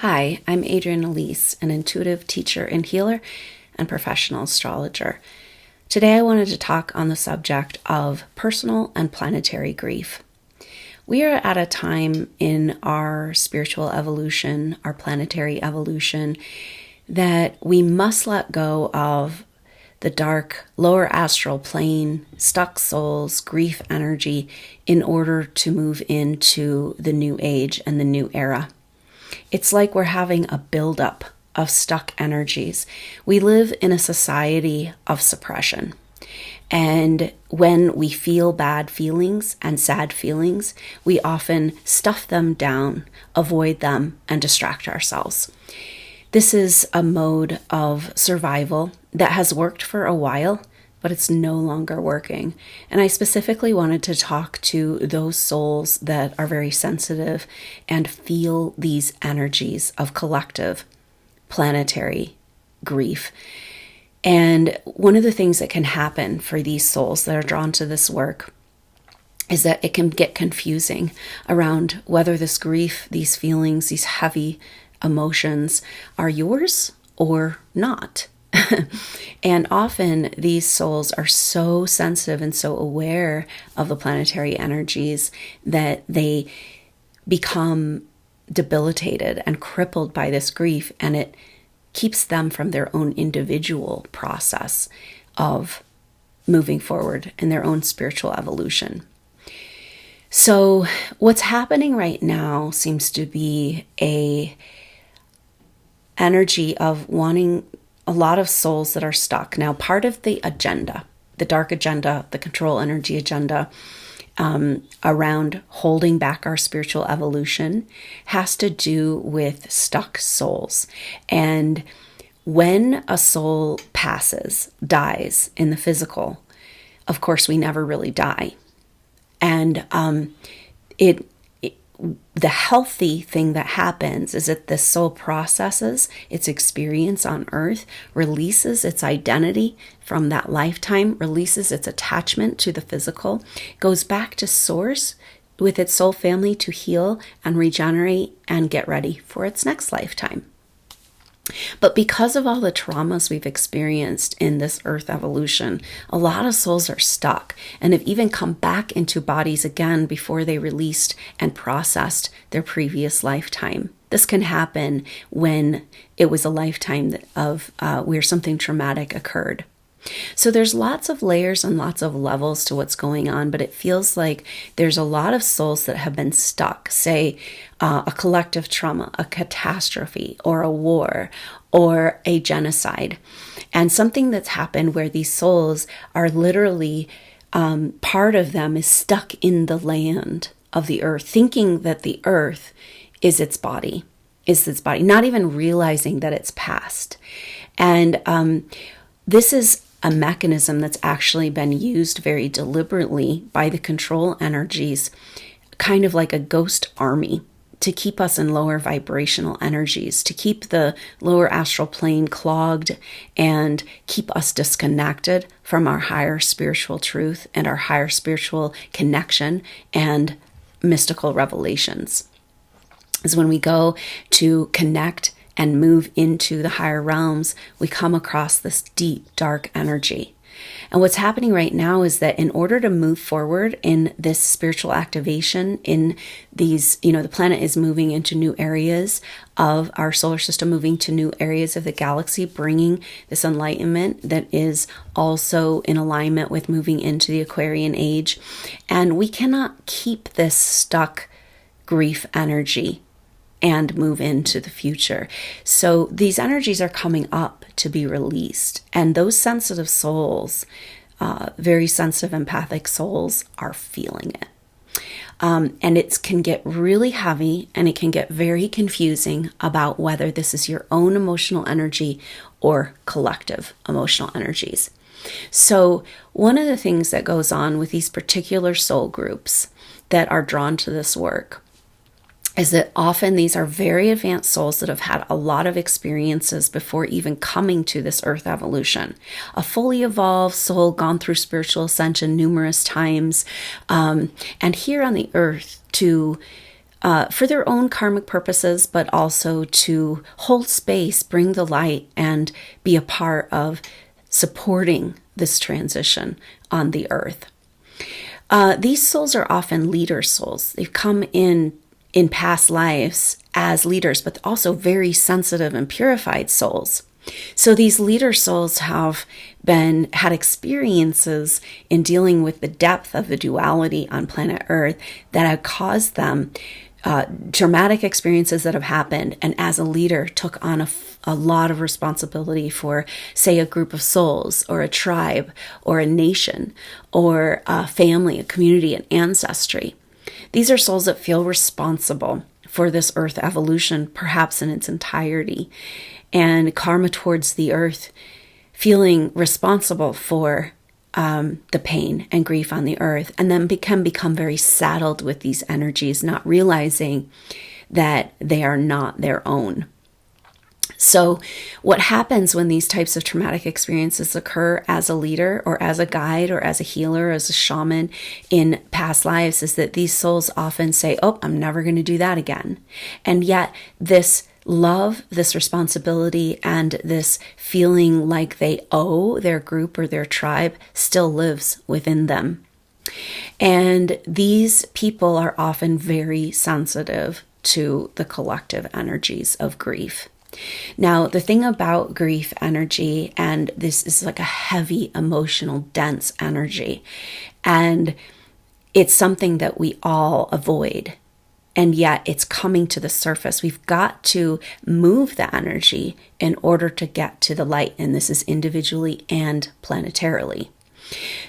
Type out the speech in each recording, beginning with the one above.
Hi, I'm Adrienne Elise, an intuitive teacher and healer and professional astrologer. Today I wanted to talk on the subject of personal and planetary grief. We are at a time in our spiritual evolution, our planetary evolution, that we must let go of the dark lower astral plane, stuck souls, grief energy in order to move into the new age and the new era. It's like we're having a buildup of stuck energies. We live in a society of suppression. And when we feel bad feelings and sad feelings, we often stuff them down, avoid them, and distract ourselves. This is a mode of survival that has worked for a while, but it's no longer working. And I specifically wanted to talk to those souls that are very sensitive and feel these energies of collective planetary grief. And one of the things that can happen for these souls that are drawn to this work is that it can get confusing around whether this grief, these feelings, these heavy emotions are yours or not. And often these souls are so sensitive and so aware of the planetary energies that they become debilitated and crippled by this grief, and it keeps them from their own individual process of moving forward in their own spiritual evolution. So what's happening right now seems to be a energy of wanting a lot of souls that are stuck. Now, part of the agenda, the dark agenda, the control energy agenda around holding back our spiritual evolution has to do with stuck souls. And when a soul passes, dies in the physical, of course, we never really die. And the healthy thing that happens is that the soul processes its experience on earth, releases its identity from that lifetime, releases its attachment to the physical, goes back to source with its soul family to heal and regenerate and get ready for its next lifetime. But because of all the traumas we've experienced in this earth evolution, a lot of souls are stuck and have even come back into bodies again before they released and processed their previous lifetime. This can happen when it was a lifetime of where something traumatic occurred. So there's lots of layers and lots of levels to what's going on, but it feels like there's a lot of souls that have been stuck, say a collective trauma, a catastrophe, or a war, or a genocide. And something that's happened where these souls are literally, part of them is stuck in the land of the earth, thinking that the earth is its body, not even realizing that it's past. And this is a mechanism that's actually been used very deliberately by the control energies, kind of like a ghost army, to keep us in lower vibrational energies, to keep the lower astral plane clogged and keep us disconnected from our higher spiritual truth and our higher spiritual connection and mystical revelations. Is when we go to connect and move into the higher realms, we come across this deep, dark energy. And what's happening right now is that in order to move forward in this spiritual activation, in these, the planet is moving into new areas of our solar system, moving to new areas of the galaxy, bringing this enlightenment that is also in alignment with moving into the Aquarian age. And we cannot keep this stuck grief energy and move into the future. So these energies are coming up to be released. And those sensitive souls, very sensitive empathic souls, are feeling it. And it can get really heavy and it can get very confusing about whether this is your own emotional energy or collective emotional energies. So one of the things that goes on with these particular soul groups that are drawn to this work is that often these are very advanced souls that have had a lot of experiences before even coming to this earth evolution. A fully evolved soul, gone through spiritual ascension numerous times, and here on the earth to for their own karmic purposes, but also to hold space, bring the light, and be a part of supporting this transition on the earth. These souls are often leader souls. They've come in past lives as leaders, but also very sensitive and purified souls. So these leader souls have had experiences in dealing with the depth of the duality on planet Earth that have caused them traumatic experiences that have happened, and as a leader took on a lot of responsibility for, say, a group of souls or a tribe or a nation or a family, a community, an ancestry. These are souls that feel responsible for this earth evolution, perhaps in its entirety, and karma towards the earth, feeling responsible for the pain and grief on the earth, and then can become very saddled with these energies, not realizing that they are not their own. So what happens when these types of traumatic experiences occur as a leader or as a guide or as a healer, as a shaman in past lives, is that these souls often say, oh, I'm never going to do that again. And yet this love, this responsibility, and this feeling like they owe their group or their tribe still lives within them. And these people are often very sensitive to the collective energies of grief. Now, the thing about grief energy, and this is like a heavy, emotional, dense energy, and it's something that we all avoid. And yet it's coming to the surface. We've got to move the energy in order to get to the light. And this is individually and planetarily.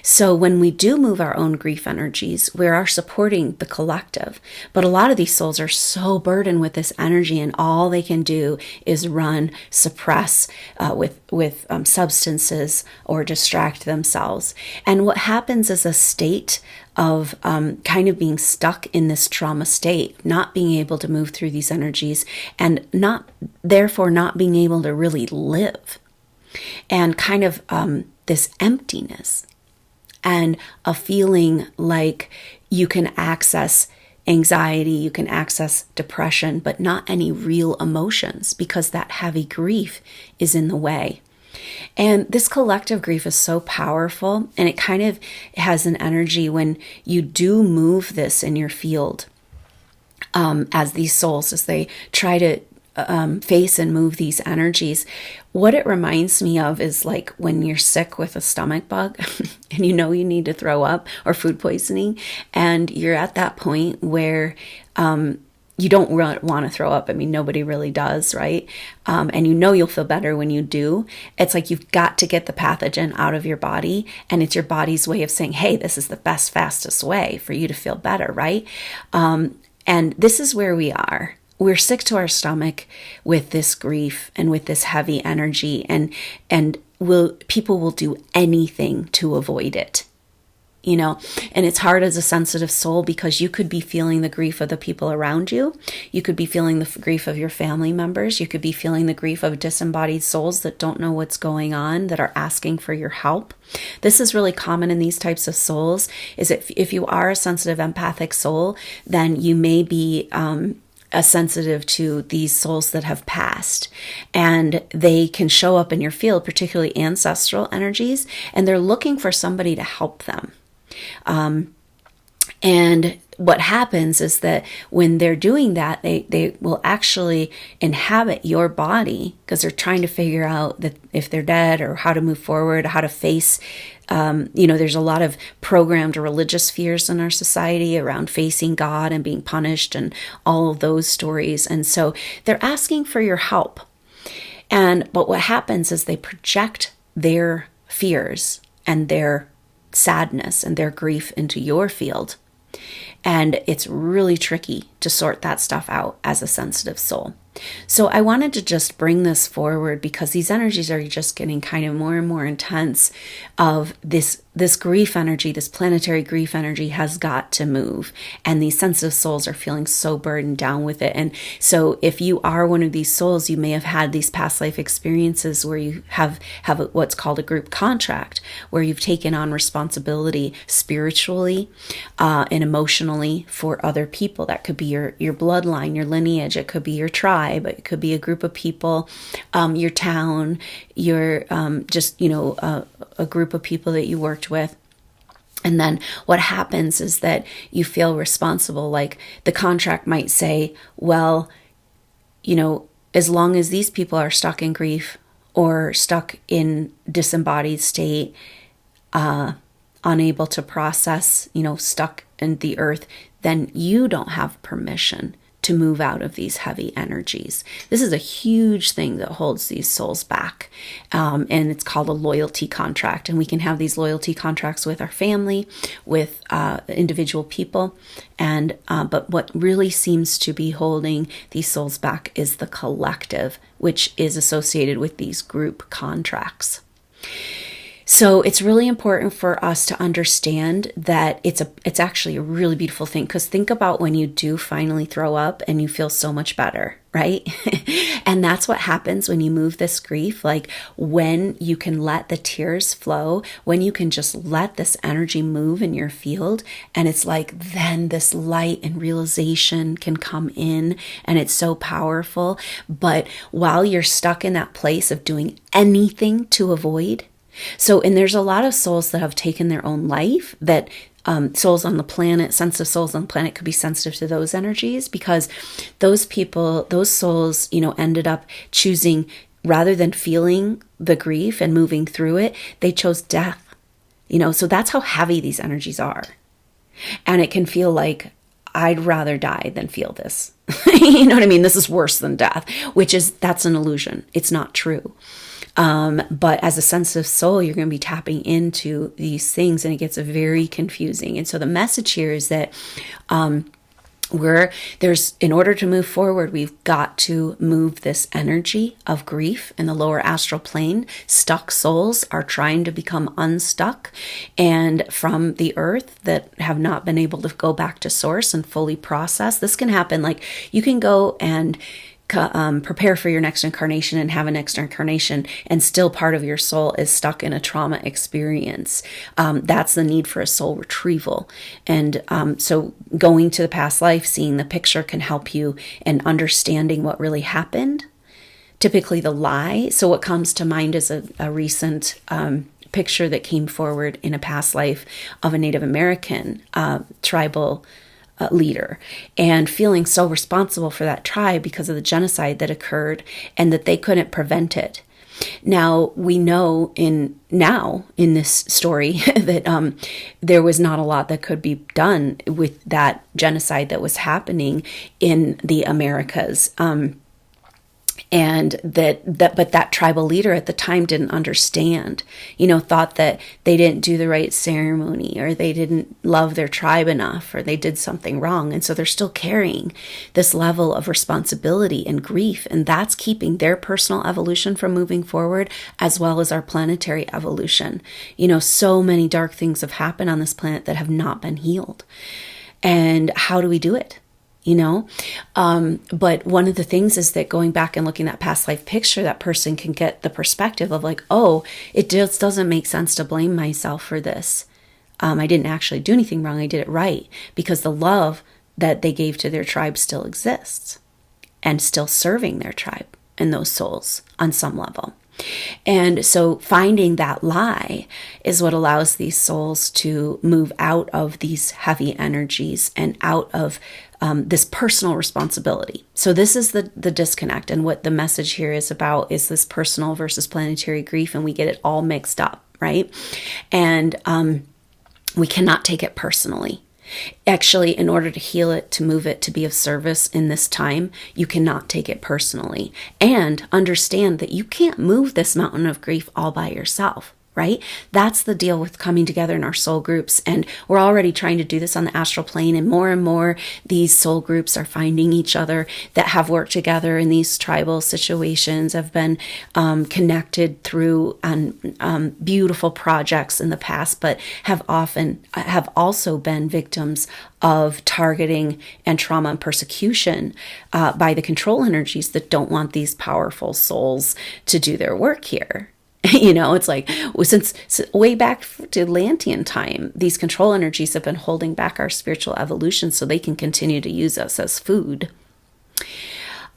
So when we do move our own grief energies, we are supporting the collective. But a lot of these souls are so burdened with this energy, and all they can do is run, suppress with substances or distract themselves. And what happens is a state of kind of being stuck in this trauma state, not being able to move through these energies, and therefore not being able to really live. And kind of this emptiness, and a feeling like you can access anxiety, you can access depression, but not any real emotions because that heavy grief is in the way. And this collective grief is so powerful, and it kind of has an energy when you do move this in your field, as these souls, as they try to face and move these energies. What it reminds me of is like when you're sick with a stomach bug and you know you need to throw up, or food poisoning, and you're at that point where you don't want to throw up. I mean, nobody really does, right? And you know you'll feel better when you do. It's like you've got to get the pathogen out of your body, and it's your body's way of saying, hey, this is the best, fastest way for you to feel better, right? And this is where we are. We're sick to our stomach with this grief and with this heavy energy, and people will do anything to avoid it. You know, and it's hard as a sensitive soul because you could be feeling the grief of the people around you. You could be feeling the grief of your family members. You could be feeling the grief of disembodied souls that don't know what's going on, that are asking for your help. This is really common in these types of souls, is if you are a sensitive empathic soul, then you may be sensitive to these souls that have passed, and they can show up in your field, particularly ancestral energies, and they're looking for somebody to help them. And what happens is that when they're doing that, they will actually inhabit your body because they're trying to figure out that if they're dead, or how to move forward, how to face, there's a lot of programmed religious fears in our society around facing God and being punished and all of those stories. And so they're asking for your help. But what happens is they project their fears and their sadness and their grief into your field. And it's really tricky to sort that stuff out as a sensitive soul. So I wanted to just bring this forward because these energies are just getting kind of more and more intense, of this this grief energy, this planetary grief energy has got to move. And these sensitive souls are feeling so burdened down with it. And so if you are one of these souls, you may have had these past life experiences where you have what's called a group contract, where you've taken on responsibility spiritually and emotionally for other people. That could be your bloodline, your lineage. It could be your tribe. It could be a group of people, your town, your a group of people that you worked with. And then what happens is that you feel responsible. Like the contract might say, well, as long as these people are stuck in grief or stuck in disembodied state, unable to process, stuck in the earth, then you don't have permission to move out of these heavy energies. This is a huge thing that holds these souls back. And it's called a loyalty contract. And we can have these loyalty contracts with our family, with individual people. And but what really seems to be holding these souls back is the collective, which is associated with these group contracts. So it's really important for us to understand that it's actually a really beautiful thing, because think about when you do finally throw up and you feel so much better, right? And that's what happens when you move this grief. Like when you can let the tears flow, when you can just let this energy move in your field, and it's like then this light and realization can come in, and it's so powerful. But while you're stuck in that place of doing anything to avoid, and there's a lot of souls that have taken their own life, that souls on the planet, sensitive souls on the planet, could be sensitive to those energies, because those people, those souls, ended up choosing, rather than feeling the grief and moving through it, they chose death. So that's how heavy these energies are. And it can feel like, I'd rather die than feel this. You know what I mean? This is worse than death, that's an illusion. It's not true. But as a sensitive soul, you're going to be tapping into these things, and it gets very confusing. And so the message here is that in order to move forward, we've got to move this energy of grief in the lower astral plane. Stuck souls are trying to become unstuck, and from the earth that have not been able to go back to source and fully process. This can happen. Like you can go and prepare for your next incarnation and have a next incarnation, and still part of your soul is stuck in a trauma experience. That's the need for a soul retrieval. And so going to the past life, seeing the picture, can help you in understanding what really happened, typically the lie. So what comes to mind is a recent picture that came forward in a past life of a Native American tribal leader, and feeling so responsible for that tribe because of the genocide that occurred, and that they couldn't prevent it. Now we know in this story that there was not a lot that could be done with that genocide that was happening in the Americas. And but that tribal leader at the time didn't understand, thought that they didn't do the right ceremony, or they didn't love their tribe enough, or they did something wrong. And so they're still carrying this level of responsibility and grief. And that's keeping their personal evolution from moving forward, as well as our planetary evolution. So many dark things have happened on this planet that have not been healed. And how do we do it? But one of the things is that going back and looking at that past life picture, that person can get the perspective of like, oh, it just doesn't make sense to blame myself for this. I didn't actually do anything wrong. I did it right, because the love that they gave to their tribe still exists, and still serving their tribe and those souls on some level. And so finding that lie is what allows these souls to move out of these heavy energies and out of this personal responsibility. So this is the disconnect, and what the message here is about is this personal versus planetary grief, and we get it all mixed up, right? And we cannot take it personally. Actually, in order to heal it, to move it, to be of service in this time, you cannot take it personally. And understand that you can't move this mountain of grief all by yourself. right? That's the deal with coming together in our soul groups. And we're already trying to do this on the astral plane. And more these soul groups are finding each other that have worked together in these tribal situations, have been connected through beautiful projects in the past, but have also been victims of targeting and trauma and persecution by the control energies that don't want these powerful souls to do their work here. It's like since way back to Atlantean time, these control energies have been holding back our spiritual evolution so they can continue to use us as food.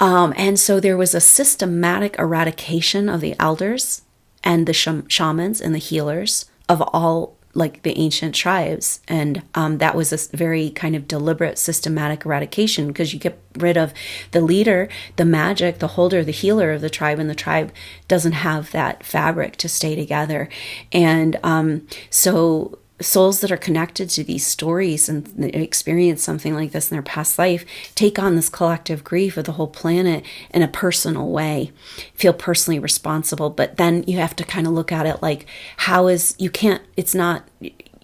And so there was a systematic eradication of the elders and the shamans and the healers of all, like the ancient tribes. And that was a very kind of deliberate, systematic eradication, because you get rid of the leader, the magic, the holder, the healer of the tribe, and the tribe doesn't have that fabric to stay together. And so souls that are connected to these stories and experience something like this in their past life take on this collective grief of the whole planet in a personal way, feel personally responsible. But then you have to kind of look at it like,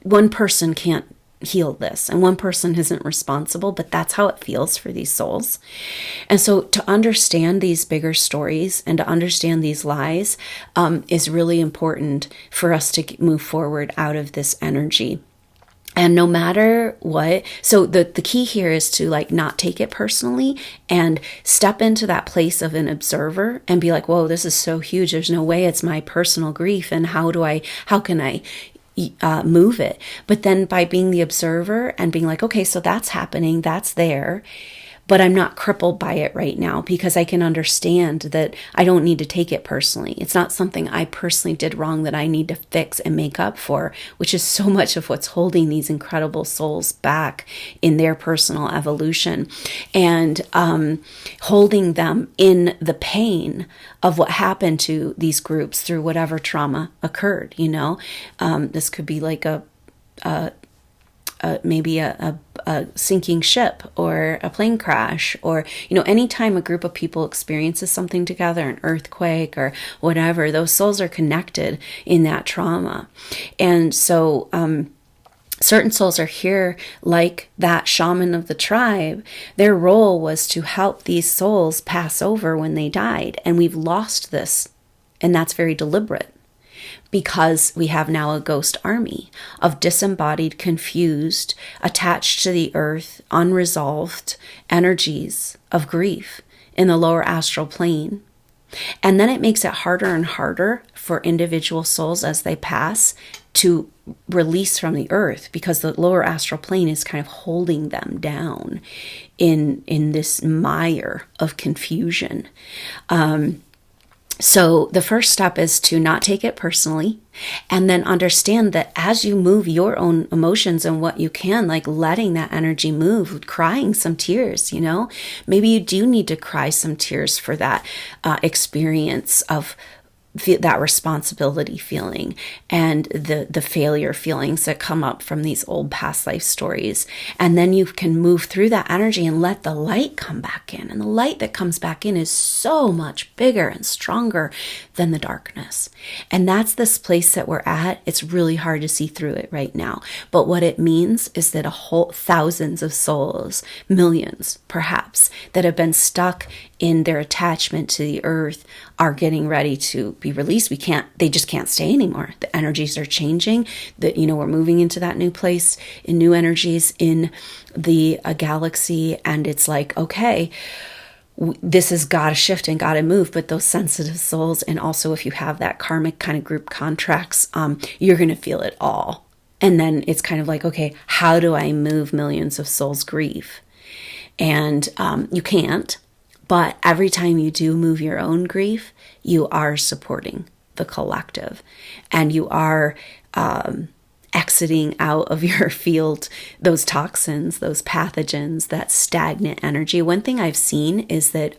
one person can't heal this, and one person isn't responsible, but that's how it feels for these souls. And so to understand these bigger stories and to understand these lies is really important for us to move forward out of this energy. And no matter what, so the key here is to not take it personally and step into that place of an observer and be like, whoa, this is so huge. There's no way it's my personal grief. And how can I move it? But then by being the observer and being like, okay, so that's happening, that's there, but I'm not crippled by it right now, because I can understand that I don't need to take it personally. It's not something I personally did wrong that I need to fix and make up for, which is so much of what's holding these incredible souls back in their personal evolution, and holding them in the pain of what happened to these groups through whatever trauma occurred. This could be like maybe a sinking ship or a plane crash, or anytime a group of people experiences something together, an earthquake or whatever, those souls are connected in that trauma. And so certain souls are here, like that shaman of the tribe. Their role was to help these souls pass over when they died, and we've lost this, and that's very deliberate, because we have now a ghost army of disembodied, confused, attached to the earth, unresolved energies of grief in the lower astral plane. And then it makes it harder and harder for individual souls as they pass to release from the earth, because the lower astral plane is kind of holding them down in this mire of confusion. So the first step is to not take it personally, and then understand that as you move your own emotions and what you can, like letting that energy move, crying some tears, maybe you do need to cry some tears for that experience of that responsibility feeling and the failure feelings that come up from these old past life stories. And then you can move through that energy and let the light come back in. And the light that comes back in is so much bigger and stronger than the darkness. And that's this place that we're at. It's really hard to see through it right now. But what it means is that thousands of souls, millions perhaps, that have been stuck in their attachment to the earth are getting ready to be released. They just can't stay anymore. The energies are changing, that, we're moving into that new place, in new energies in the galaxy. And it's like, okay, this has got to shift and got to move. But those sensitive souls, and also if you have that karmic kind of group contracts, you're going to feel it all. And then it's kind of like, okay, how do I move millions of souls' grief? And you can't. But every time you do move your own grief, you are supporting the collective, and you are exiting out of your field those toxins, those pathogens, that stagnant energy. One thing I've seen is that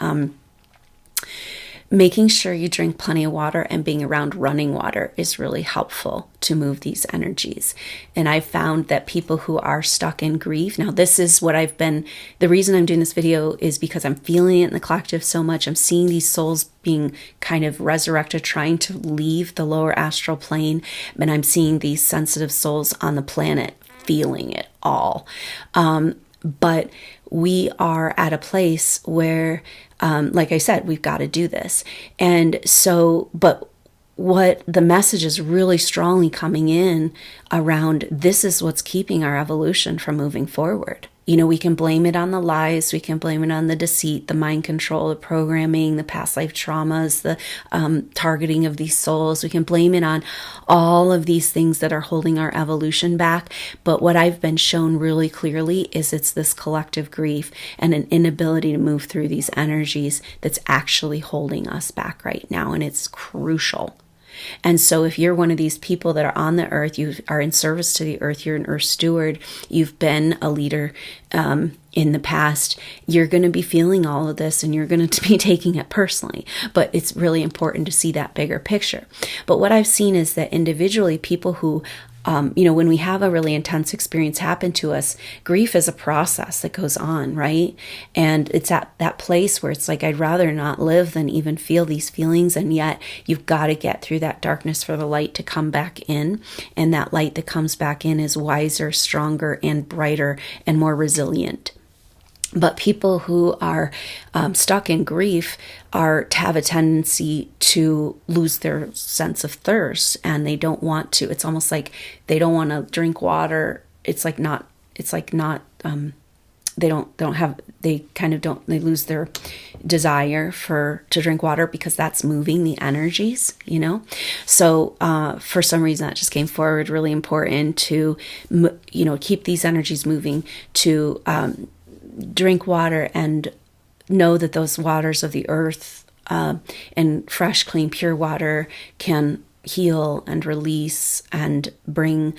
making sure you drink plenty of water and being around running water is really helpful to move these energies. And I've found that people who are stuck in grief, now this is what the reason I'm doing this video is because I'm feeling it in the collective so much. I'm seeing these souls being kind of resurrected, trying to leave the lower astral plane. And I'm seeing these sensitive souls on the planet feeling it all. But we are at a place where, like I said, we've got to do this. And so, but what the message is really strongly coming in around, this is what's keeping our evolution from moving forward. You know, we can blame it on the lies, we can blame it on the deceit, the mind control, the programming, the past life traumas, the targeting of these souls. We can blame it on all of these things that are holding our evolution back. But what I've been shown really clearly is it's this collective grief and an inability to move through these energies that's actually holding us back right now. And it's crucial. And so if you're one of these people that are on the earth, you are in service to the earth, you're an earth steward, you've been a leader in the past, you're going to be feeling all of this and you're going to be taking it personally. But it's really important to see that bigger picture. But what I've seen is that individually, people who when we have a really intense experience happen to us, grief is a process that goes on, right? And it's at that place where it's like, I'd rather not live than even feel these feelings. And yet you've got to get through that darkness for the light to come back in. And that light that comes back in is wiser, stronger, and brighter and more resilient. But people who are stuck in grief have a tendency to lose their sense of thirst, and they don't want to. It's almost like they don't want to drink water. They lose their desire to drink water because that's moving the energies, you know? So, for some reason that just came forward, really important to, keep these energies moving, to, drink water and know that those waters of the earth and fresh, clean, pure water can heal and release and bring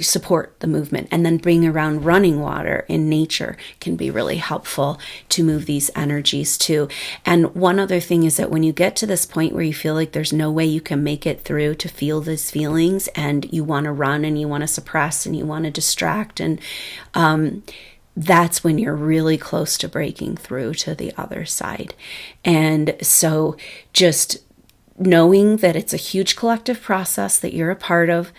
support the movement. And then being around running water in nature can be really helpful to move these energies too. And one other thing is that when you get to this point where you feel like there's no way you can make it through to feel these feelings, and you want to run and you want to suppress and you want to distract, and that's when you're really close to breaking through to the other side. And so just knowing that it's a huge collective process that you're a part of,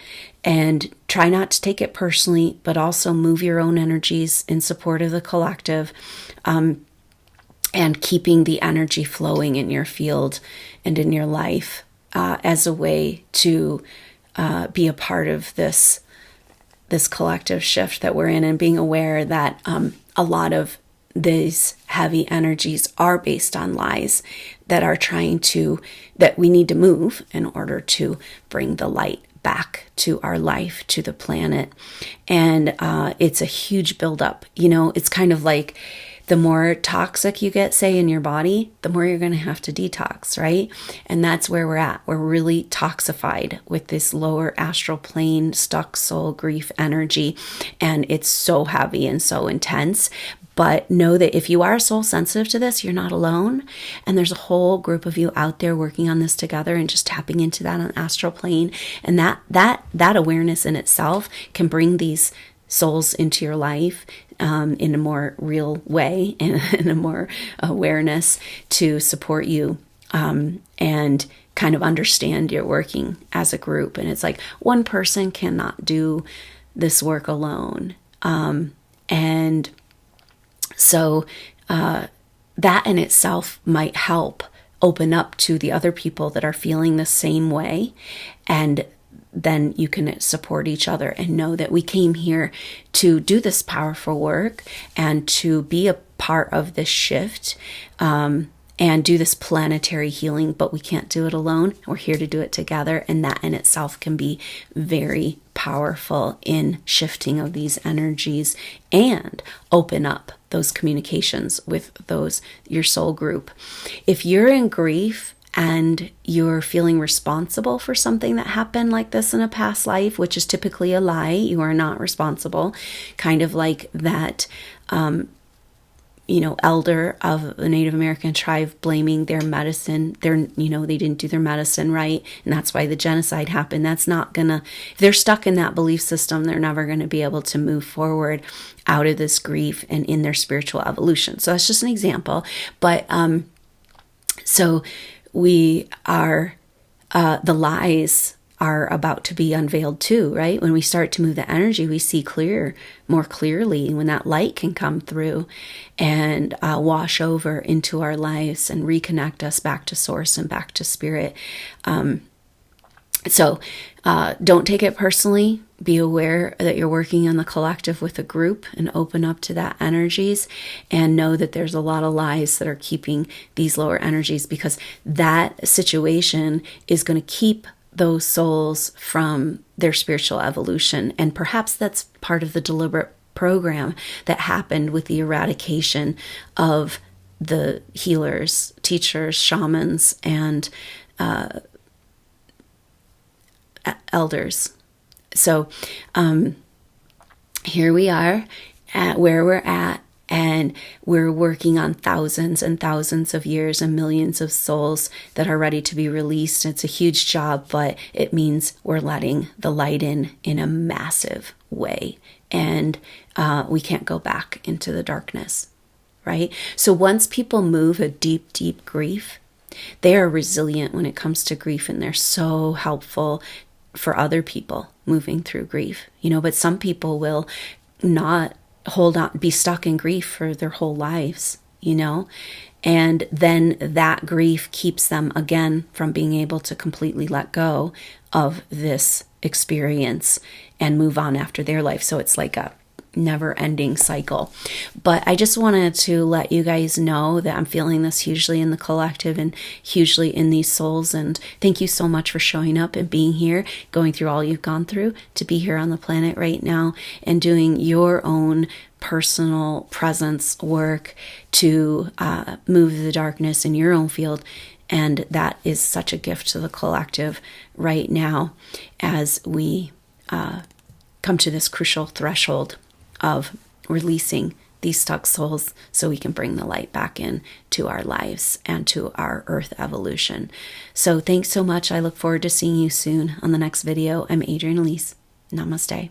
and try not to take it personally, but also move your own energies in support of the collective, and keeping the energy flowing in your field and in your life as a way to be a part of this collective shift that we're in, and being aware that a lot of these heavy energies are based on lies that we need to move in order to bring the light back to our life, to the planet. And it's a huge buildup. It's kind of like the more toxic you get, say, in your body, the more you're going to have to detox, right? And that's where we're at. We're really toxified with this lower astral plane, stuck soul grief energy. And it's so heavy and so intense. But know that if you are soul sensitive to this, you're not alone. And there's a whole group of you out there working on this together and just tapping into that on astral plane. And that awareness in itself can bring these souls into your life in a more real way, and in a more awareness to support you and kind of understand you're working as a group. And it's like one person cannot do this work alone. And so that in itself might help open up to the other people that are feeling the same way. And then you can support each other and know that we came here to do this powerful work and to be a part of this shift and do this planetary healing, but we can't do it alone. We're here to do it together. And that in itself can be very powerful in shifting of these energies and open up those communications with your soul group. If you're in grief and you're feeling responsible for something that happened like this in a past life, which is typically a lie, you are not responsible, kind of like that elder of a Native American tribe blaming their medicine, they didn't do their medicine right, and that's why the genocide happened. That's not gonna, if they're stuck in that belief system, they're never gonna be able to move forward out of this grief and in their spiritual evolution. So that's just an example. But so we are, the lies are about to be unveiled too, right? When we start to move the energy, we see more clearly when that light can come through and wash over into our lives and reconnect us back to source and back to spirit. So don't take it personally. Be aware that you're working on the collective with a group and open up to that energies, and know that there's a lot of lies that are keeping these lower energies, because that situation is going to keep those souls from their spiritual evolution. And perhaps that's part of the deliberate program that happened with the eradication of the healers, teachers, shamans, and elders. So here we are at where we're at, and we're working on thousands and thousands of years and millions of souls that are ready to be released. It's a huge job, but it means we're letting the light in a massive way. And we can't go back into the darkness, right? So once people move a deep, deep grief, they are resilient when it comes to grief, and they're so helpful for other people moving through grief, but some people will not hold on, be stuck in grief for their whole lives, and then that grief keeps them again from being able to completely let go of this experience and move on after their life. So it's like a never-ending cycle. But I just wanted to let you guys know that I'm feeling this hugely in the collective and hugely in these souls. And thank you so much for showing up and being here, going through all you've gone through to be here on the planet right now and doing your own personal presence work to move the darkness in your own field. And that is such a gift to the collective right now as we come to this crucial threshold of releasing these stuck souls so we can bring the light back in to our lives and to our earth evolution. So thanks so much. I look forward to seeing you soon on the next video. I'm Adrienne Elise. Namaste.